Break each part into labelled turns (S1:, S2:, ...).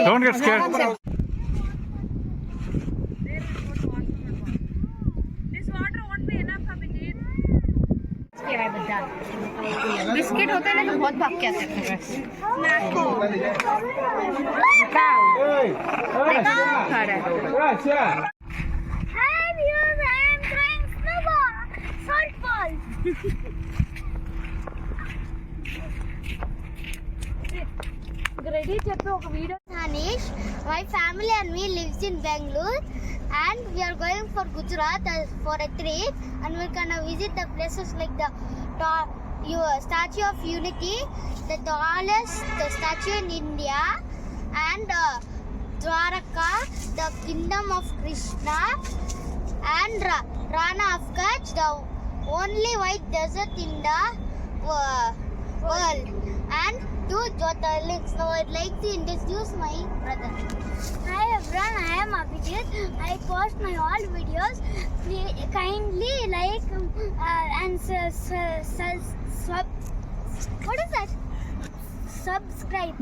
S1: Don't get scared.
S2: This water won't be enough, Abhijit. Biscuit होते हैं ना तो बहुत भाग के आते हैं बस।
S3: Hi viewers, I am trying snowball, shortfall.
S2: Ready చెప్పు ఒక video.
S3: Hanish, my family and me lives in Bangalore and we are going for Gujarat for a trip and we're gonna visit the places like the Statue of Unity, the tallest statue in India, and Dwarka, the kingdom of Krishna, and Rann of Kutch, the only white desert in the world, and two Jyotirlings. Now I'd like to introduce my brother. Hi everyone, I am Abhijit. I post my all videos. Kindly like and what is that? Subscribe.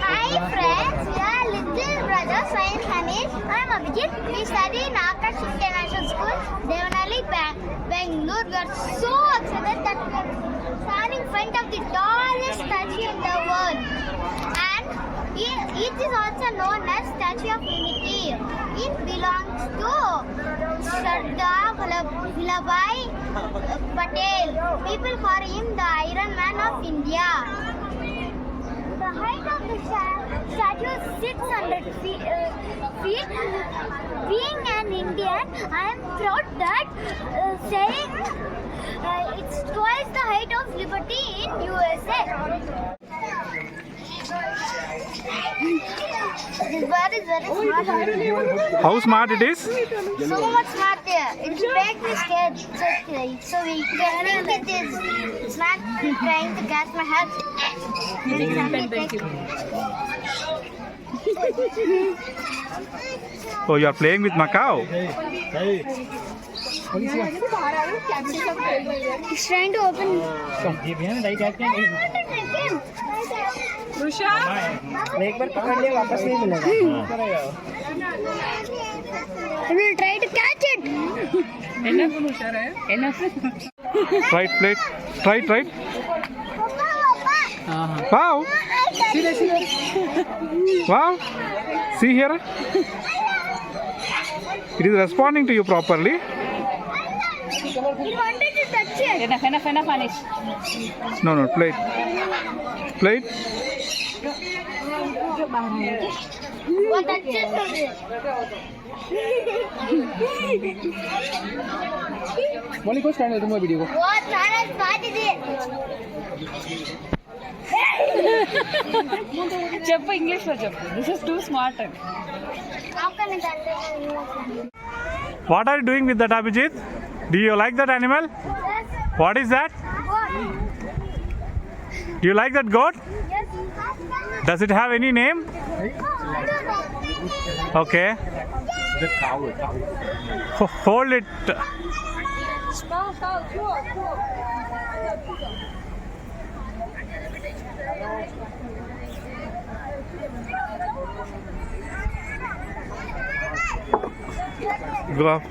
S3: Hi friends, we are little brothers. I am Hanish. I am Abhijit. We study in Kutch International School, Devotional, Bangalore. We are so excited that we are standing in front of the tallest statue in the world. And it is also known as Statue of Unity. It belongs to Sardar Vallabhbhai Patel. People call him the Iron Man of India. The height of the statue is 600 feet. Being an Indian, I am proud that saying it's twice the height of liberty in USA. This bird is very smart.
S1: How smart it is?
S3: So much smart there. It's make me scared. So we can think it is. It's not trying to catch my head.
S1: Oh, you are playing with Macau.
S3: He's trying to open.
S2: Rusha
S4: एक बार पकड़ लिया वापस नहीं मिलेगा.
S3: I will try to catch it.
S2: enough Rusha है enough.
S1: Right, plate. Right. Wow. Wow. See here. It is responding to you properly.
S3: He wanted to touch it.
S2: enough Anish.
S1: No, plate.
S3: What touch it?
S4: बोली को stand है तुम्हारे video को.
S3: What Nana spotted it?
S2: చెప్పు English లో చెప్పు. This is too smart.
S3: How can I touch it?
S1: What are you doing with that, Abhijit? Do you like that animal? What is that? Do you like that goat?
S3: Yes.
S1: Does it have any name? Okay.
S4: The cow.
S1: Hold it. Go up.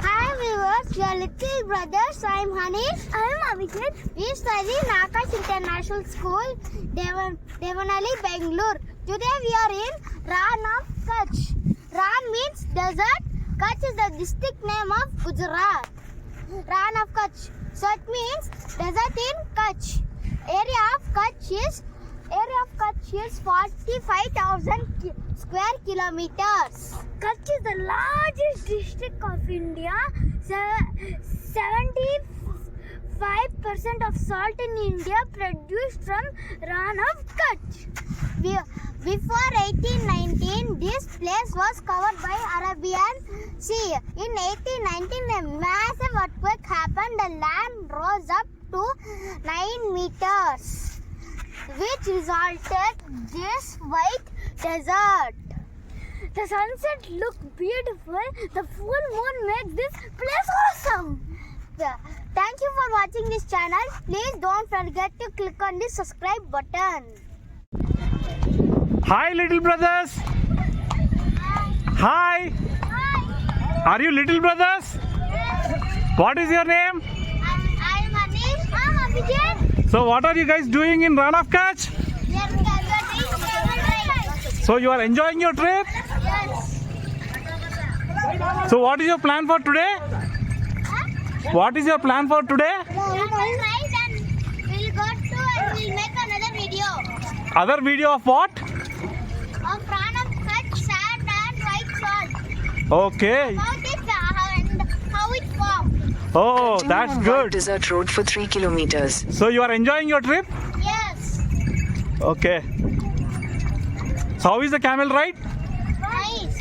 S3: Hi viewers, we are little brothers. I am Hanish. I am Abhijit. We study in Kutch International School, Devotional, Bangalore. Today we are in Rann of Kutch. Rann means desert. Kutch is the district name of Gujarat. Rann of Kutch. So it means desert in Kutch. Area of Kutch is 45,000 square kilometers. Kutch is the largest district of India. 75% of salt in India produced from Rann of Kutch. Before 1819, this place was covered by Arabian Sea. In 1819, a massive earthquake happened. The land rose up to 9 meters. which resulted this white desert. The sunset looked beautiful. The full moon makes this place awesome. Thank you for watching this channel. Please don't forget to click on the subscribe button.
S1: Hi, little brothers. Hi. Are you little brothers? What is your name?
S3: I'm Anish. I'm Abhijit.
S1: So what are you guys doing in Rann of Kutch?
S3: Yes, we are doing travel ride.
S1: So you are enjoying your trip?
S3: Yes.
S1: So what is your plan for today? What is your plan for today?
S3: Travel ride and we'll go to and we'll make another video
S1: Other video of what?
S3: of Rann of Kutch, sand and white salt.
S1: Okay.
S3: About it and how it formed.
S1: Oh,
S5: Continue
S1: that's
S5: on
S1: good.
S5: White Desert Road for 3 kilometers.
S1: So you are enjoying your trip?
S3: Yes.
S1: Okay. So how is the camel ride?
S3: Nice.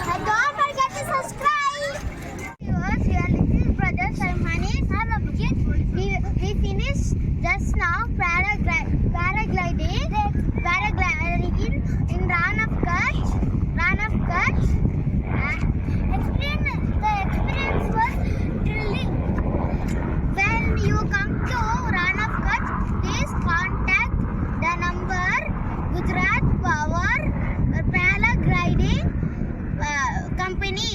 S3: And don't forget to subscribe. Viewers, your little brothers, I'm Anish. I'm Abhijit. We finished just now paragliding in Rann of Kutch. The experience was thrilling. When you come to Rann of Kutch, please contact the number Gujarat Power Paragliding Company.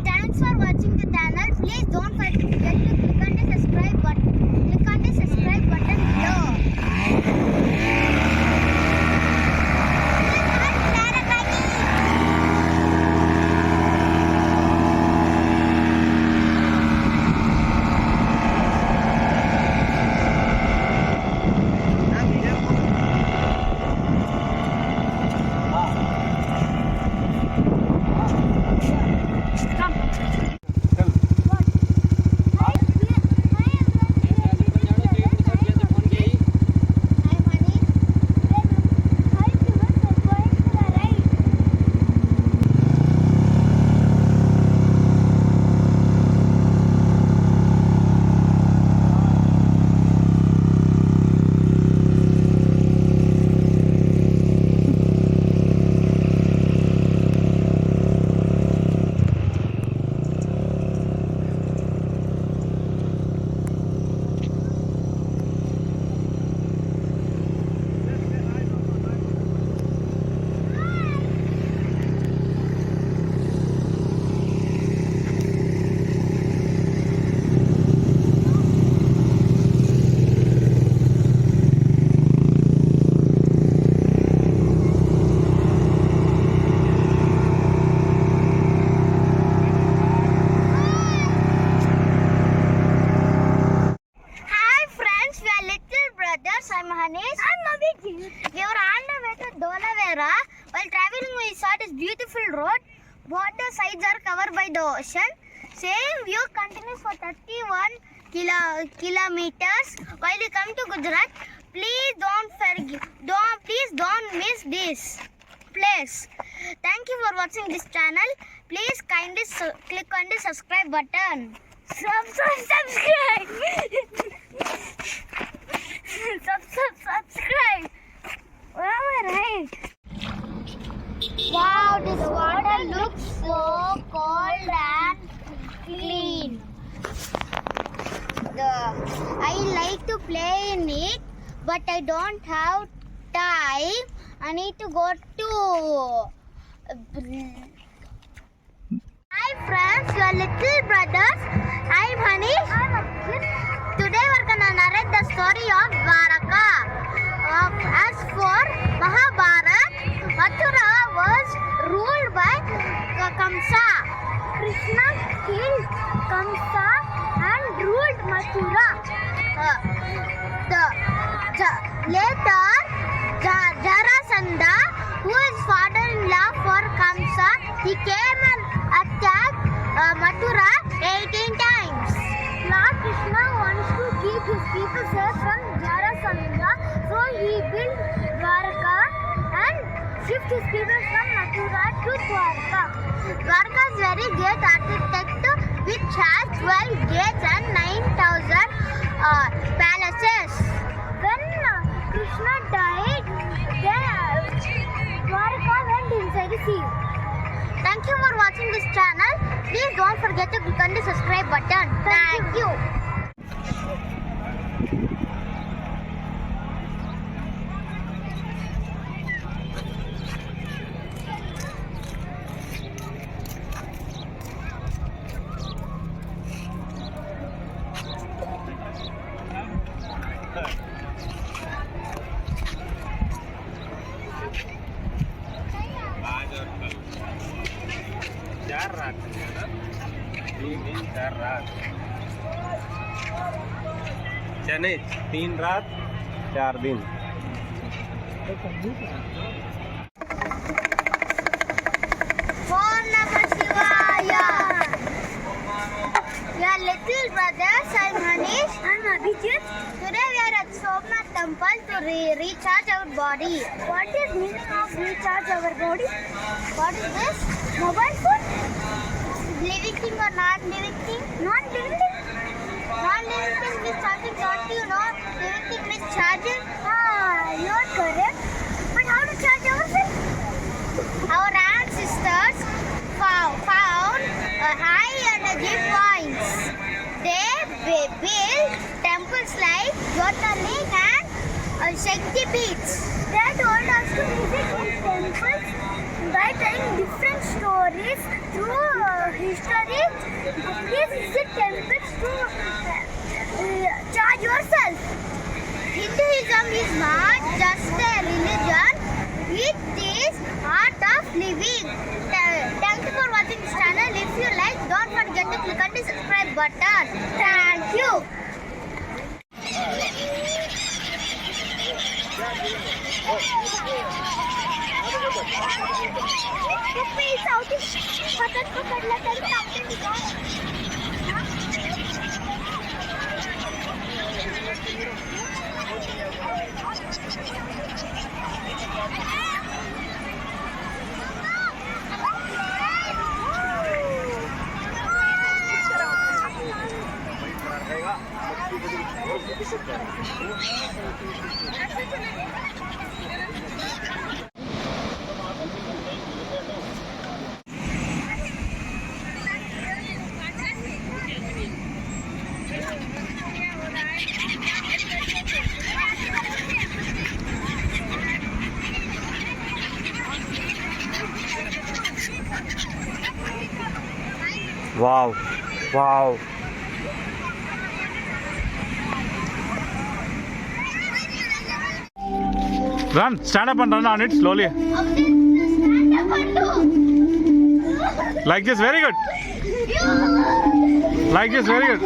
S3: Thanks for watching the channel. Please don't forget to click on the subscribe button. Click on the subscribe button below. Both the sides are covered by the ocean. Same view continues for 31 kilometers. While you come to Gujarat, please don't miss this place. Thank you for watching this channel. Please kindly click on the subscribe button. Subscribe. Subscribe. Where am I right? Wow, this water looks so cold and clean. I like to play in it, but I don't have time. I need to go to... Hi friends, your little brothers. I'm Hanish. Today we're gonna narrate the story of Dwarka. As for Mahabharat, Mathura was ruled by Kamsa. Krishna killed Kamsa and ruled Mathura. Later, Jarasandha, who is father-in-law He came and attacked Mathura 18 times. Lord Krishna wants to keep his people safe from Jarasandha, so he built Dwarka and shift his people from Mathura to Dwarka. Dwarka is very great architecture which has 12 gates and 9,000 palaces. When Krishna died, then Dwarka went inside the sea. Thank you for watching this channel. Please don't forget to click on the subscribe button. Thank you.
S4: चार रात 3 दिन 4 रात चने 3 रात 4 दिन
S3: Om Namah Shivaya. Your little brothers, I'm Hanish. I'm Abhijit. Today we are at Somnath Temple to recharge our body. What is meaning of recharge our body? What is this? Mobile phone? Living thing or non-living thing? Non-living thing? Non-living thing means something, don't you know? Living thing means charging. You are correct. But how to charge ourselves? Our ancestors found high energy points. They built temples like Jyotirling and Shakti beats. They told us to visit these temples by telling different stories through history. Please visit temples to charge yourself. Hinduism is not just a religion, it is art of living. Thank you for watching this channel. If you like, don't forget to click on the subscribe button. Thank you.
S1: Wow. Wow. Run, stand up and run on it slowly. Like this, very good. Like this, very good.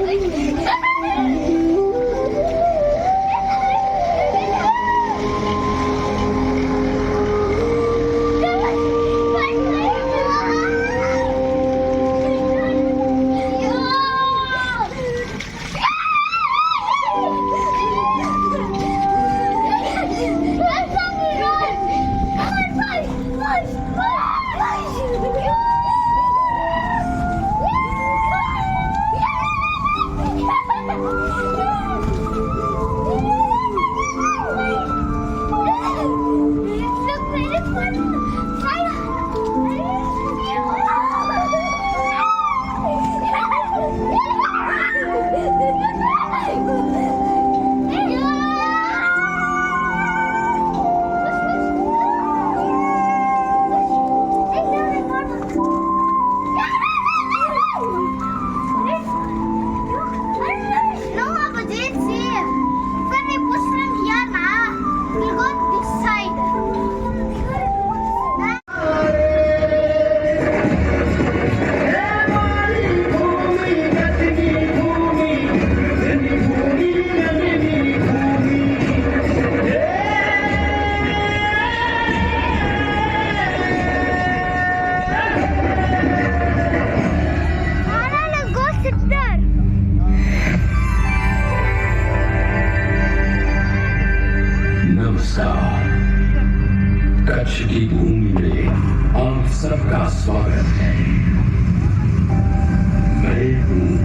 S3: Yeah!
S6: नमस्कार। कच्छ की भूमि में आप सबका स्वागत है। मैं हूँ